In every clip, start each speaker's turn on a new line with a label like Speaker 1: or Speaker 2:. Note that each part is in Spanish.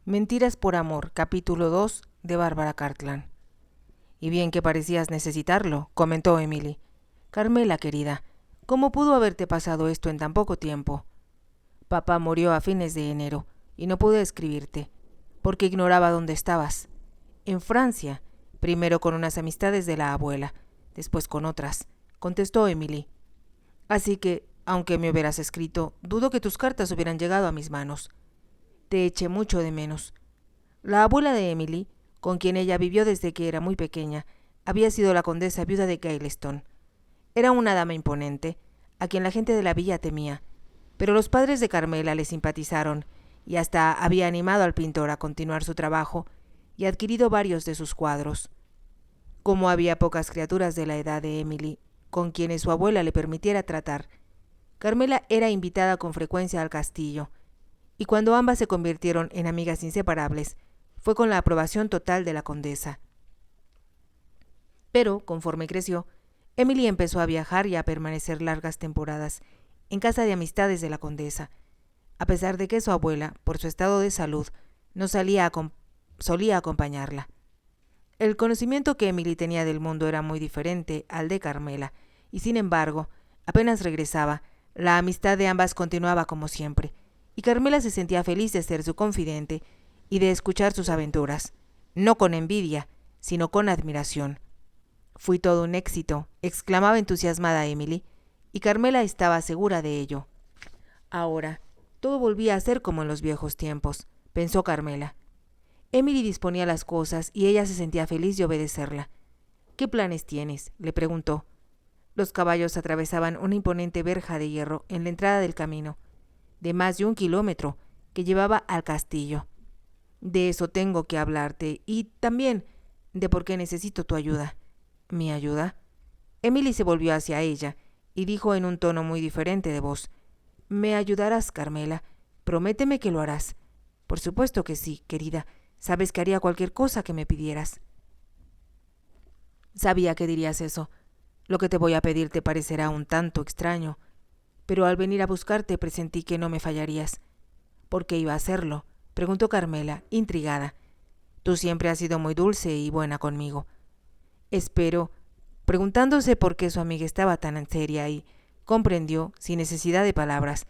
Speaker 1: Mentiras por amor, capítulo 2 de Bárbara Cartland. Y bien que parecías necesitarlo, comentó Emily. Carmela, querida, ¿cómo pudo haberte pasado esto en tan poco tiempo? Papá murió a fines de enero y no pude escribirte, porque ignoraba dónde estabas. En Francia, primero con unas amistades de la abuela, después con otras, contestó Emily. Así que, aunque me hubieras escrito, dudo que tus cartas hubieran llegado a mis manos. Te eché mucho de menos. La abuela de Emily, con quien ella vivió desde que era muy pequeña, había sido la condesa viuda de Gaileston. Era una dama imponente, a quien la gente de la villa temía, pero los padres de Carmela le simpatizaron y hasta había animado al pintor a continuar su trabajo y adquirido varios de sus cuadros. Como había pocas criaturas de la edad de Emily con quienes su abuela le permitiera tratar, Carmela era invitada con frecuencia al castillo, y cuando ambas se convirtieron en amigas inseparables, fue con la aprobación total de la condesa. Pero, conforme creció, Emily empezó a viajar y a permanecer largas temporadas en casa de amistades de la condesa, a pesar de que su abuela, por su estado de salud, no solía acompañarla. El conocimiento que Emily tenía del mundo era muy diferente al de Carmela, y sin embargo, apenas regresaba, la amistad de ambas continuaba como siempre, y Carmela se sentía feliz de ser su confidente y de escuchar sus aventuras, no con envidia, sino con admiración. Fui todo un éxito, exclamaba entusiasmada Emily, y Carmela estaba segura de ello. Ahora, todo volvía a ser como en los viejos tiempos, pensó Carmela. Emily disponía las cosas y ella se sentía feliz de obedecerla. ¿Qué planes tienes?, le preguntó. Los caballos atravesaban una imponente verja de hierro en la entrada del camino, de más de 1 kilómetro, que llevaba al castillo. De eso tengo que hablarte, y también de por qué necesito tu ayuda. ¿Mi ayuda? Emily se volvió hacia ella y dijo en un tono muy diferente de voz: «¿Me ayudarás, Carmela? Prométeme que lo harás». «Por supuesto que sí, querida. Sabes que haría cualquier cosa que me pidieras». «Sabía que dirías eso. Lo que te voy a pedir te parecerá un tanto extraño, pero al venir a buscarte presentí que no me fallarías». «¿Por qué iba a hacerlo?», preguntó Carmela, intrigada. «Tú siempre has sido muy dulce y buena conmigo». Espero, preguntándose por qué su amiga estaba tan seria, y comprendió, sin necesidad de palabras,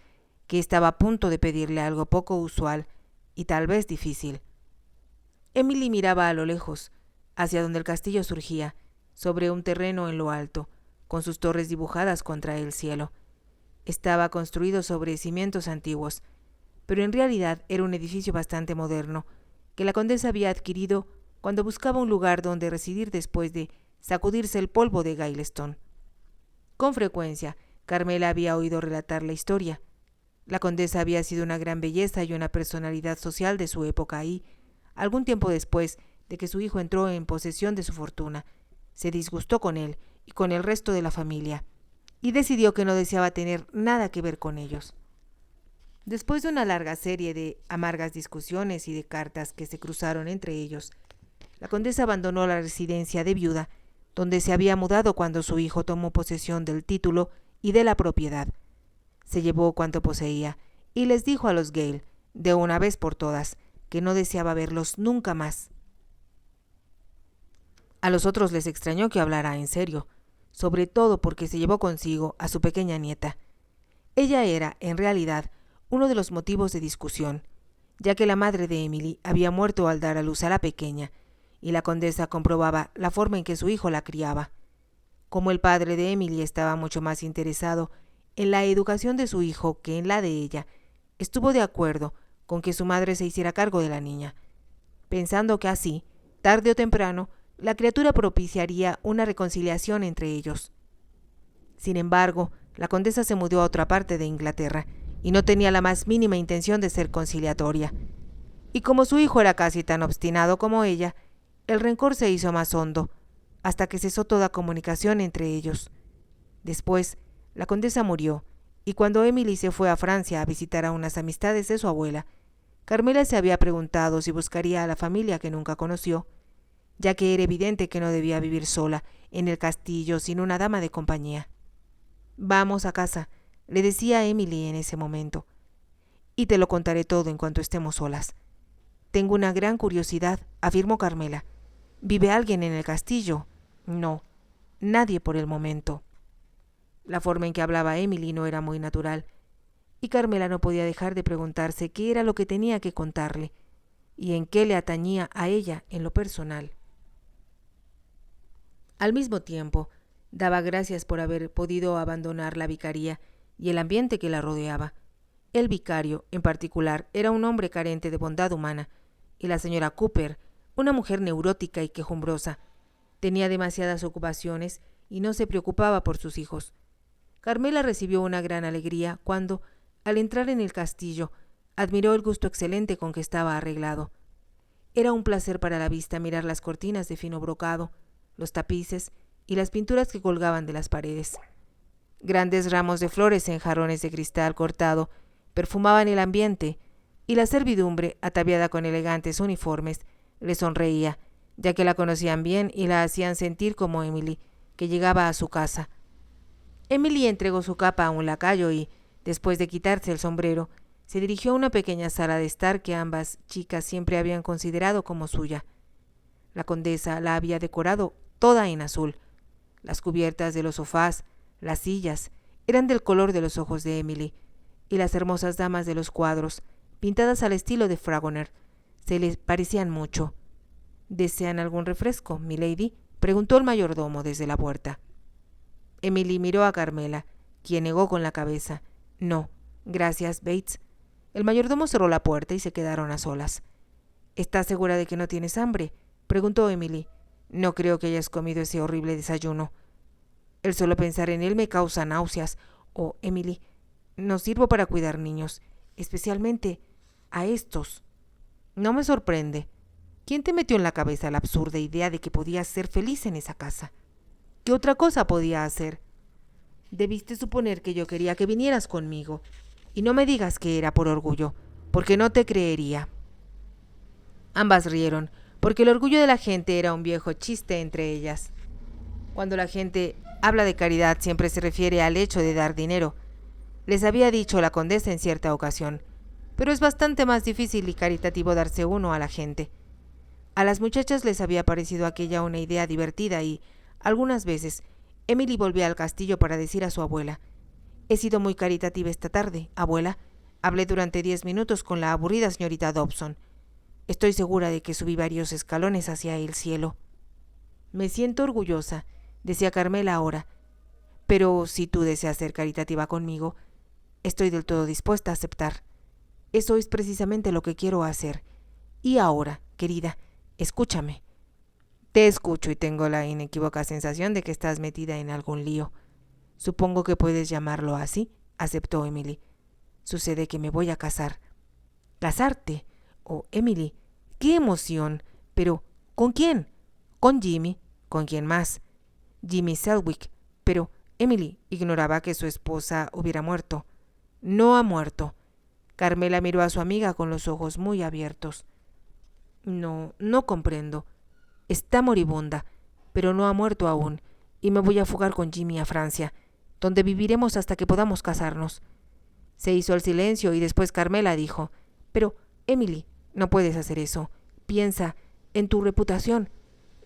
Speaker 1: que estaba a punto de pedirle algo poco usual y tal vez difícil. Emily miraba a lo lejos, hacia donde el castillo surgía, sobre un terreno en lo alto, con sus torres dibujadas contra el cielo. Estaba construido sobre cimientos antiguos, pero en realidad era un edificio bastante moderno, que la condesa había adquirido cuando buscaba un lugar donde residir después de sacudirse el polvo de Gaileston. Con frecuencia, Carmela había oído relatar la historia. La condesa había sido una gran belleza y una personalidad social de su época y, algún tiempo después de que su hijo entró en posesión de su fortuna, se disgustó con él y con el resto de la familia, y decidió que no deseaba tener nada que ver con ellos. Después de una larga serie de amargas discusiones y de cartas que se cruzaron entre ellos, la condesa abandonó la residencia de viuda, donde se había mudado cuando su hijo tomó posesión del título y de la propiedad. Se llevó cuanto poseía y les dijo a los Gale, de una vez por todas, que no deseaba verlos nunca más. A los otros les extrañó que hablara en serio, sobre todo porque se llevó consigo a su pequeña nieta. Ella era, en realidad, uno de los motivos de discusión, ya que la madre de Emily había muerto al dar a luz a la pequeña, y la condesa comprobaba la forma en que su hijo la criaba. Como el padre de Emily estaba mucho más interesado en la educación de su hijo que en la de ella, estuvo de acuerdo con que su madre se hiciera cargo de la niña, pensando que así, tarde o temprano, la criatura propiciaría una reconciliación entre ellos. Sin embargo, la condesa se mudó a otra parte de Inglaterra y no tenía la más mínima intención de ser conciliatoria. Y como su hijo era casi tan obstinado como ella, el rencor se hizo más hondo, hasta que cesó toda comunicación entre ellos. Después, la condesa murió, y cuando Emily se fue a Francia a visitar a unas amistades de su abuela, Carmela se había preguntado si buscaría a la familia que nunca conoció, ya que era evidente que no debía vivir sola en el castillo sin una dama de compañía. «Vamos a casa», le decía Emily en ese momento, «y te lo contaré todo en cuanto estemos solas». Tengo una gran curiosidad, afirmó Carmela. ¿Vive alguien en el castillo? No, nadie por el momento. La forma en que hablaba Emily no era muy natural, y Carmela no podía dejar de preguntarse qué era lo que tenía que contarle, y en qué le atañía a ella en lo personal. Al mismo tiempo, daba gracias por haber podido abandonar la vicaría y el ambiente que la rodeaba. El vicario, en particular, era un hombre carente de bondad humana, y la señora Cooper, una mujer neurótica y quejumbrosa. Tenía demasiadas ocupaciones y no se preocupaba por sus hijos. Carmela recibió una gran alegría cuando, al entrar en el castillo, admiró el gusto excelente con que estaba arreglado. Era un placer para la vista mirar las cortinas de fino brocado, los tapices y las pinturas que colgaban de las paredes. Grandes ramos de flores en jarrones de cristal cortado perfumaban el ambiente, y la servidumbre, ataviada con elegantes uniformes, le sonreía, ya que la conocían bien y la hacían sentir como Emily, que llegaba a su casa. Emily entregó su capa a un lacayo y, después de quitarse el sombrero, se dirigió a una pequeña sala de estar que ambas chicas siempre habían considerado como suya. La condesa la había decorado toda en azul. Las cubiertas de los sofás, las sillas, eran del color de los ojos de Emily, y las hermosas damas de los cuadros, pintadas al estilo de Fragonard, se les parecían mucho. ¿Desean algún refresco, milady?, preguntó el mayordomo desde la puerta. Emily miró a Carmela, quien negó con la cabeza. No, gracias, Bates. El mayordomo cerró la puerta y se quedaron a solas. ¿Estás segura de que no tienes hambre?, preguntó Emily. No creo que hayas comido ese horrible desayuno. El solo pensar en él me causa náuseas. Oh, Emily, no sirvo para cuidar niños, especialmente a estos. No me sorprende. ¿Quién te metió en la cabeza la absurda idea de que podías ser feliz en esa casa? ¿Qué otra cosa podía hacer? Debiste suponer que yo quería que vinieras conmigo. Y no me digas que era por orgullo, porque no te creería. Ambas rieron, porque el orgullo de la gente era un viejo chiste entre ellas. Cuando la gente habla de caridad siempre se refiere al hecho de dar dinero. Les había dicho la condesa en cierta ocasión, pero es bastante más difícil y caritativo darse uno a la gente. A las muchachas les había parecido aquella una idea divertida y, algunas veces, Emily volvía al castillo para decir a su abuela: «He sido muy caritativa esta tarde, abuela. Hablé durante 10 minutos con la aburrida señorita Dobson. Estoy segura de que subí varios escalones hacia el cielo». «Me siento orgullosa», decía Carmela ahora, «pero si tú deseas ser caritativa conmigo, estoy del todo dispuesta a aceptar. Eso es precisamente lo que quiero hacer. Y ahora, querida, escúchame». «Te escucho y tengo la inequívoca sensación de que estás metida en algún lío. Supongo que puedes llamarlo así», aceptó Emily. «Sucede que me voy a casar». «¿Casarte? Oh, Emily, qué emoción. Pero, ¿con quién?» «Con Jimmy». «¿Con quién más?» «Jimmy Selwick». «Pero, Emily, ignoraba que su esposa hubiera muerto». «No ha muerto». Carmela miró a su amiga con los ojos muy abiertos. No comprendo. Está moribunda, pero no ha muerto aún, y me voy a fugar con Jimmy a Francia, donde viviremos hasta que podamos casarnos». Se hizo el silencio y después Carmela dijo: «Pero, Emily, no puedes hacer eso. Piensa en tu reputación».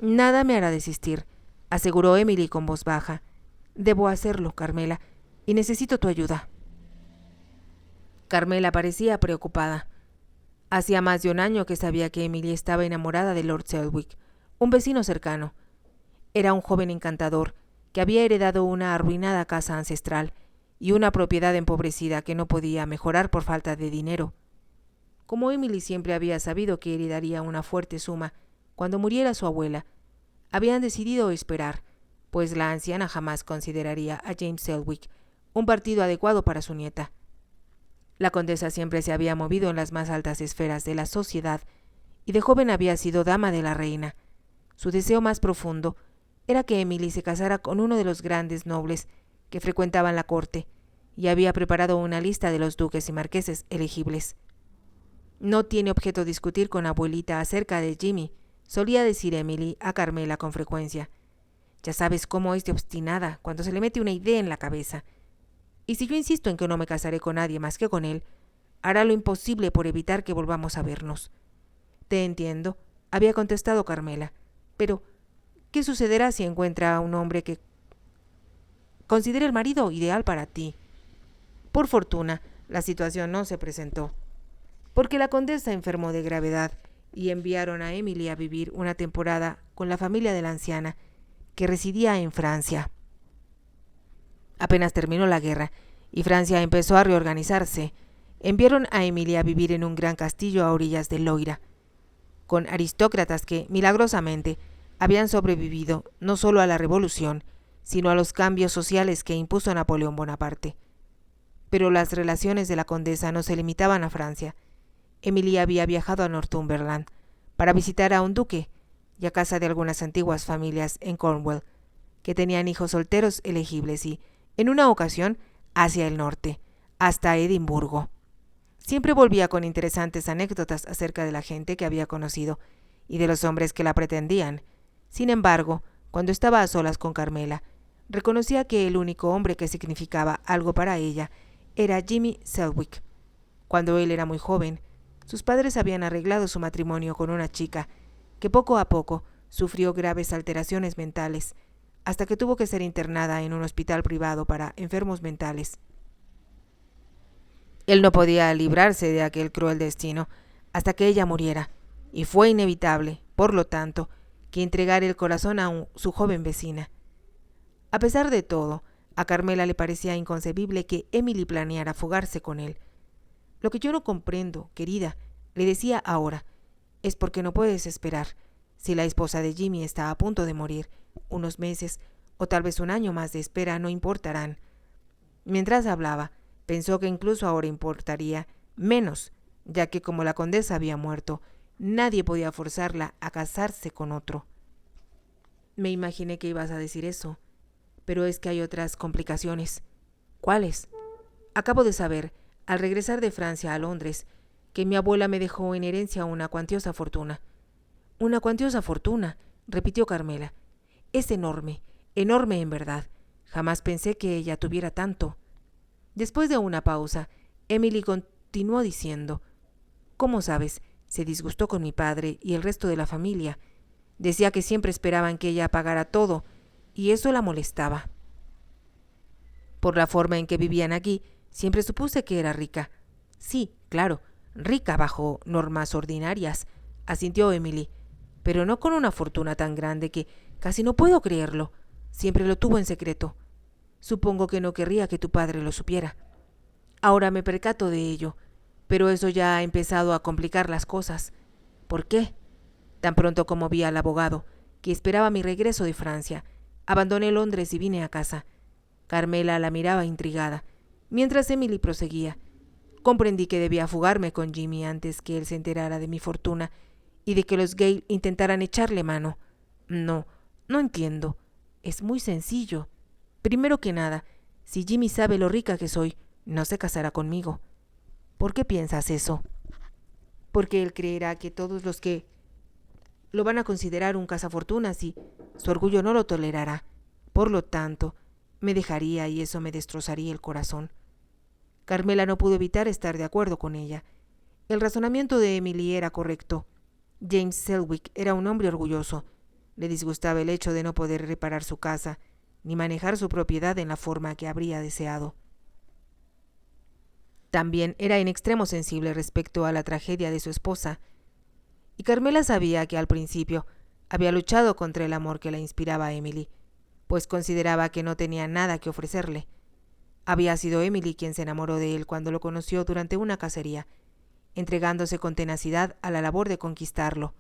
Speaker 1: «Nada me hará desistir», aseguró Emily con voz baja. «Debo hacerlo, Carmela, y necesito tu ayuda». Carmela parecía preocupada. Hacía más de un año que sabía que Emily estaba enamorada de Lord Selwick, un vecino cercano. Era un joven encantador que había heredado una arruinada casa ancestral y una propiedad empobrecida que no podía mejorar por falta de dinero. Como Emily siempre había sabido que heredaría una fuerte suma cuando muriera su abuela, habían decidido esperar, pues la anciana jamás consideraría a James Selwick un partido adecuado para su nieta. La condesa siempre se había movido en las más altas esferas de la sociedad y de joven había sido dama de la reina. Su deseo más profundo era que Emily se casara con uno de los grandes nobles que frecuentaban la corte, y había preparado una lista de los duques y marqueses elegibles. «No tiene objeto discutir con abuelita acerca de Jimmy», solía decir Emily a Carmela con frecuencia. «Ya sabes cómo es de obstinada cuando se le mete una idea en la cabeza. Y si yo insisto en que no me casaré con nadie más que con él, hará lo imposible por evitar que volvamos a vernos. Te entiendo, había contestado Carmela, pero ¿qué sucederá si encuentra a un hombre que considere el marido ideal para ti? Por fortuna, la situación no se presentó, porque la condesa enfermó de gravedad y enviaron a Emily a vivir una temporada con la familia de la anciana, que residía en Francia. Apenas terminó la guerra y Francia empezó a reorganizarse, enviaron a Emily a vivir en un gran castillo a orillas del Loira, con aristócratas que, milagrosamente, habían sobrevivido no solo a la revolución, sino a los cambios sociales que impuso Napoleón Bonaparte. Pero las relaciones de la condesa no se limitaban a Francia. Emily había viajado a Northumberland para visitar a un duque y a casa de algunas antiguas familias en Cornwall, que tenían hijos solteros elegibles y, en una ocasión, hacia el norte, hasta Edimburgo. Siempre volvía con interesantes anécdotas acerca de la gente que había conocido y de los hombres que la pretendían. Sin embargo, cuando estaba a solas con Carmela, reconocía que el único hombre que significaba algo para ella era Jimmy Selwick. Cuando él era muy joven, sus padres habían arreglado su matrimonio con una chica que poco a poco sufrió graves alteraciones mentales, hasta que tuvo que ser internada en un hospital privado para enfermos mentales. Él no podía librarse de aquel cruel destino hasta que ella muriera, y fue inevitable, por lo tanto, que entregara el corazón a su joven vecina. A pesar de todo, a Carmela le parecía inconcebible que Emily planeara fugarse con él. Lo que yo no comprendo, querida, le decía ahora, es porque no puedes esperar. Si la esposa de Jimmy está a punto de morir, unos meses o tal vez un año más de espera no importarán. Mientras hablaba, pensó que incluso ahora importaría menos, ya que como la condesa había muerto, nadie podía forzarla a casarse con otro. Me imaginé que ibas a decir eso, pero es que hay otras complicaciones. ¿Cuáles? Acabo de saber, al regresar de Francia a Londres, que mi abuela me dejó en herencia una cuantiosa fortuna. Una cuantiosa fortuna, repitió Carmela. Es enorme, enorme en verdad. Jamás pensé que ella tuviera tanto. Después de una pausa, Emily continuó diciendo: ¿Cómo sabes? Se disgustó con mi padre y el resto de la familia. Decía que siempre esperaban que ella pagara todo, y eso la molestaba. Por la forma en que vivían aquí, siempre supuse que era rica. Sí, claro, rica bajo normas ordinarias, asintió Emily, pero no con una fortuna tan grande que casi no puedo creerlo. Siempre lo tuvo en secreto. Supongo que no querría que tu padre lo supiera. Ahora me percato de ello, pero eso ya ha empezado a complicar las cosas. ¿Por qué? Tan pronto como vi al abogado, que esperaba mi regreso de Francia, abandoné Londres y vine a casa. Carmela la miraba intrigada, mientras Emily proseguía. Comprendí que debía fugarme con Jimmy antes que él se enterara de mi fortuna y de que los Gale intentaran echarle mano. No entiendo. Es muy sencillo. Primero que nada, si Jimmy sabe lo rica que soy, no se casará conmigo. ¿Por qué piensas eso? Porque él creerá que todos los que lo van a considerar un cazafortunas y su orgullo no lo tolerará. Por lo tanto, me dejaría y eso me destrozaría el corazón. Carmela no pudo evitar estar de acuerdo con ella. El razonamiento de Emily era correcto. James Selwick era un hombre orgulloso. Le disgustaba el hecho de no poder reparar su casa, ni manejar su propiedad en la forma que habría deseado. También era en extremo sensible respecto a la tragedia de su esposa, y Carmela sabía que al principio había luchado contra el amor que la inspiraba a Emily, pues consideraba que no tenía nada que ofrecerle. Había sido Emily quien se enamoró de él cuando lo conoció durante una cacería, entregándose con tenacidad a la labor de conquistarlo.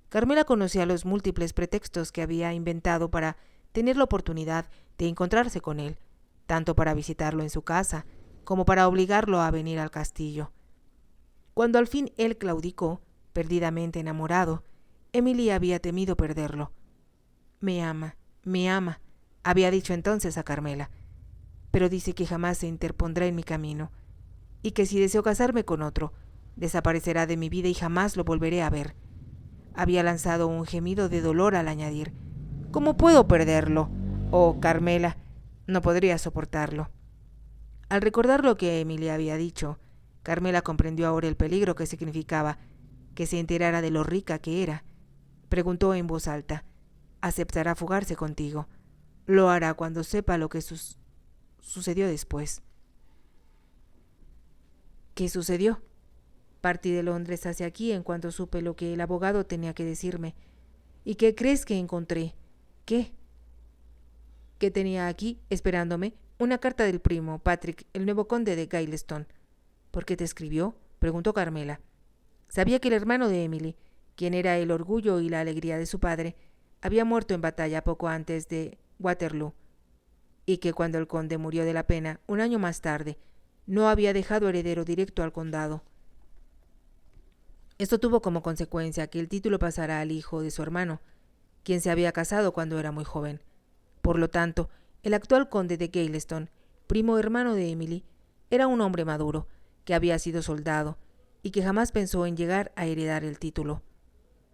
Speaker 1: Carmela conocía los múltiples pretextos que había inventado para tener la oportunidad de encontrarse con él, tanto para visitarlo en su casa como para obligarlo a venir al castillo. Cuando al fin él claudicó, perdidamente enamorado, Emily había temido perderlo. Me ama, había dicho entonces a Carmela, pero dice que jamás se interpondrá en mi camino, y que si deseo casarme con otro, desaparecerá de mi vida y jamás lo volveré a ver. Había lanzado un gemido de dolor al añadir: ¿Cómo puedo perderlo? Oh, Carmela, no podría soportarlo. Al recordar lo que Emily había dicho, Carmela comprendió ahora el peligro que significaba que se enterara de lo rica que era. Preguntó en voz alta. Aceptará fugarse contigo. Lo hará cuando sepa lo que sucedió después. ¿Qué sucedió? Partí de Londres hacia aquí en cuanto supe lo que el abogado tenía que decirme. ¿Y qué crees que encontré? ¿Qué? Que tenía aquí, esperándome, una carta del primo, Patrick, el nuevo conde de Gaileston. ¿Por qué te escribió?, preguntó Carmela. Sabía que el hermano de Emily, quien era el orgullo y la alegría de su padre, había muerto en batalla poco antes de Waterloo, y que cuando el conde murió de la pena, un año más tarde, no había dejado heredero directo al condado. Esto tuvo como consecuencia que el título pasara al hijo de su hermano, quien se había casado cuando era muy joven. Por lo tanto, el actual conde de Gaileston, primo hermano de Emily, era un hombre maduro, que había sido soldado, y que jamás pensó en llegar a heredar el título.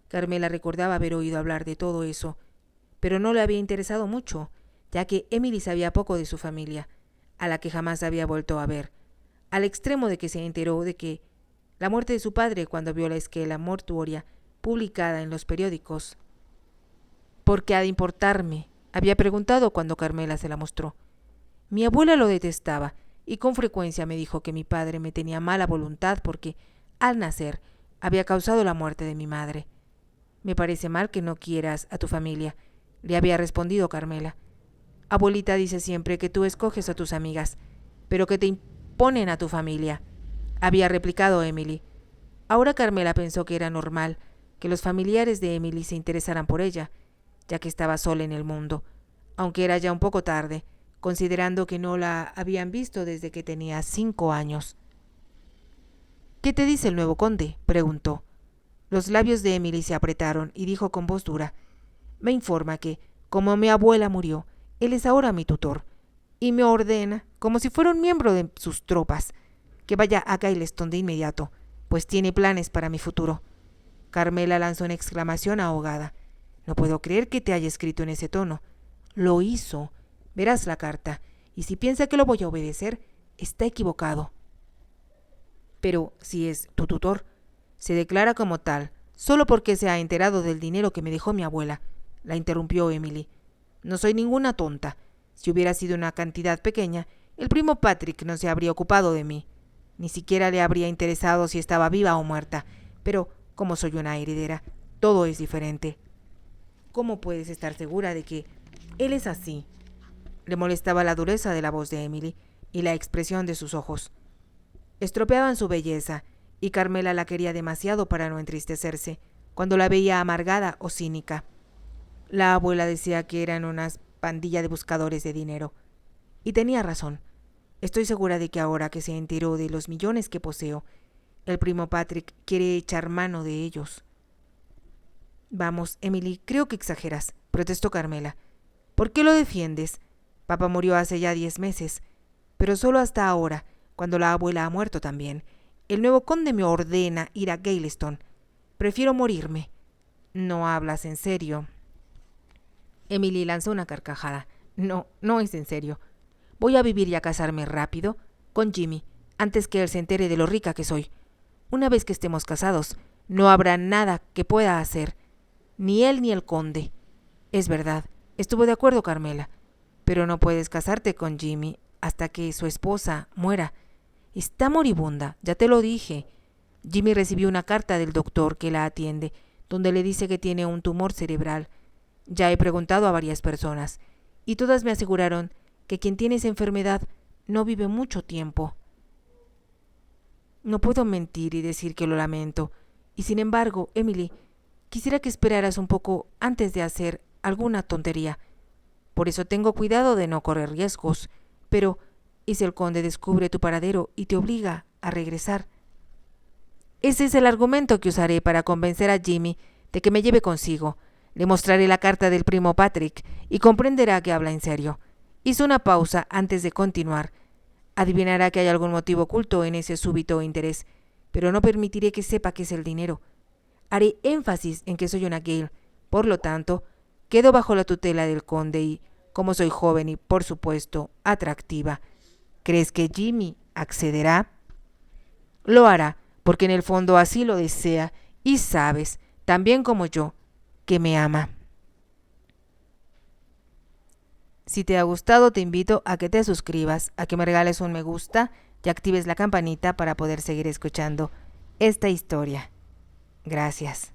Speaker 1: Carmela recordaba haber oído hablar de todo eso, pero no le había interesado mucho, ya que Emily sabía poco de su familia, a la que jamás había vuelto a ver, al extremo de que se enteró de que la muerte de su padre cuando vio la esquela mortuoria publicada en los periódicos. ¿Por qué ha de importarme?, había preguntado cuando Carmela se la mostró. Mi abuela lo detestaba y con frecuencia me dijo que mi padre me tenía mala voluntad porque, al nacer, había causado la muerte de mi madre. Me parece mal que no quieras a tu familia, le había respondido Carmela. Abuelita dice siempre que tú escoges a tus amigas, pero que te imponen a tu familia, había replicado Emily. Ahora Carmela pensó que era normal que los familiares de Emily se interesaran por ella, ya que estaba sola en el mundo, aunque era ya un poco tarde, considerando que no la habían visto desde que tenía 5 años. ¿Qué te dice el nuevo conde?, preguntó. Los labios de Emily se apretaron y dijo con voz dura: me informa que, como mi abuela murió, él es ahora mi tutor, y me ordena, como si fuera un miembro de sus tropas, que vaya a Gaileston de inmediato, pues tiene planes para mi futuro. Carmela lanzó una exclamación ahogada. No puedo creer que te haya escrito en ese tono. Lo hizo. Verás la carta, y si piensa que lo voy a obedecer, está equivocado. Pero si es tu tutor, se declara como tal, solo porque se ha enterado del dinero que me dejó mi abuela, la interrumpió Emily. No soy ninguna tonta. Si hubiera sido una cantidad pequeña, el primo Patrick no se habría ocupado de mí. Ni siquiera le habría interesado si estaba viva o muerta. Pero, como soy una heredera, todo es diferente. ¿Cómo puedes estar segura de que él es así? Le molestaba la dureza de la voz de Emily y la expresión de sus ojos. Estropeaban su belleza, y Carmela la quería demasiado para no entristecerse cuando la veía amargada o cínica. La abuela decía que eran una pandilla de buscadores de dinero, y tenía razón. Estoy segura de que ahora que se enteró de los millones que poseo, el primo Patrick quiere echar mano de ellos. Vamos, Emily, creo que exageras, protestó Carmela. ¿Por qué lo defiendes? Papá murió hace ya 10 meses, pero solo hasta ahora, cuando la abuela ha muerto también. El nuevo conde me ordena ir a Gaileston. Prefiero morirme. No hablas en serio. Emily lanzó una carcajada. No, no es en serio. Voy a vivir y a casarme rápido con Jimmy, antes que él se entere de lo rica que soy. Una vez que estemos casados, no habrá nada que pueda hacer, ni él ni el conde. Es verdad, estuvo de acuerdo Carmela, pero no puedes casarte con Jimmy hasta que su esposa muera. Está moribunda, ya te lo dije. Jimmy recibió una carta del doctor que la atiende, donde le dice que tiene un tumor cerebral. Ya he preguntado a varias personas, y todas me aseguraron que quien tiene esa enfermedad no vive mucho tiempo. No puedo mentir y decir que lo lamento, y sin embargo, Emily, quisiera que esperaras un poco antes de hacer alguna tontería. Por eso tengo cuidado de no correr riesgos, pero ¿y si el conde descubre tu paradero y te obliga a regresar? Ese es el argumento que usaré para convencer a Jimmy de que me lleve consigo. Le mostraré la carta del primo Patrick y comprenderá que habla en serio. Hizo una pausa antes de continuar. Adivinará que hay algún motivo oculto en ese súbito interés, pero no permitiré que sepa qué es el dinero. Haré énfasis en que soy una Gale, por lo tanto, quedo bajo la tutela del conde y, como soy joven y, por supuesto, atractiva, ¿crees que Jimmy accederá? Lo hará, porque en el fondo así lo desea y sabes, también como yo, que me ama. Si te ha gustado, te invito a que te suscribas, a que me regales un me gusta y actives la campanita para poder seguir escuchando esta historia. Gracias.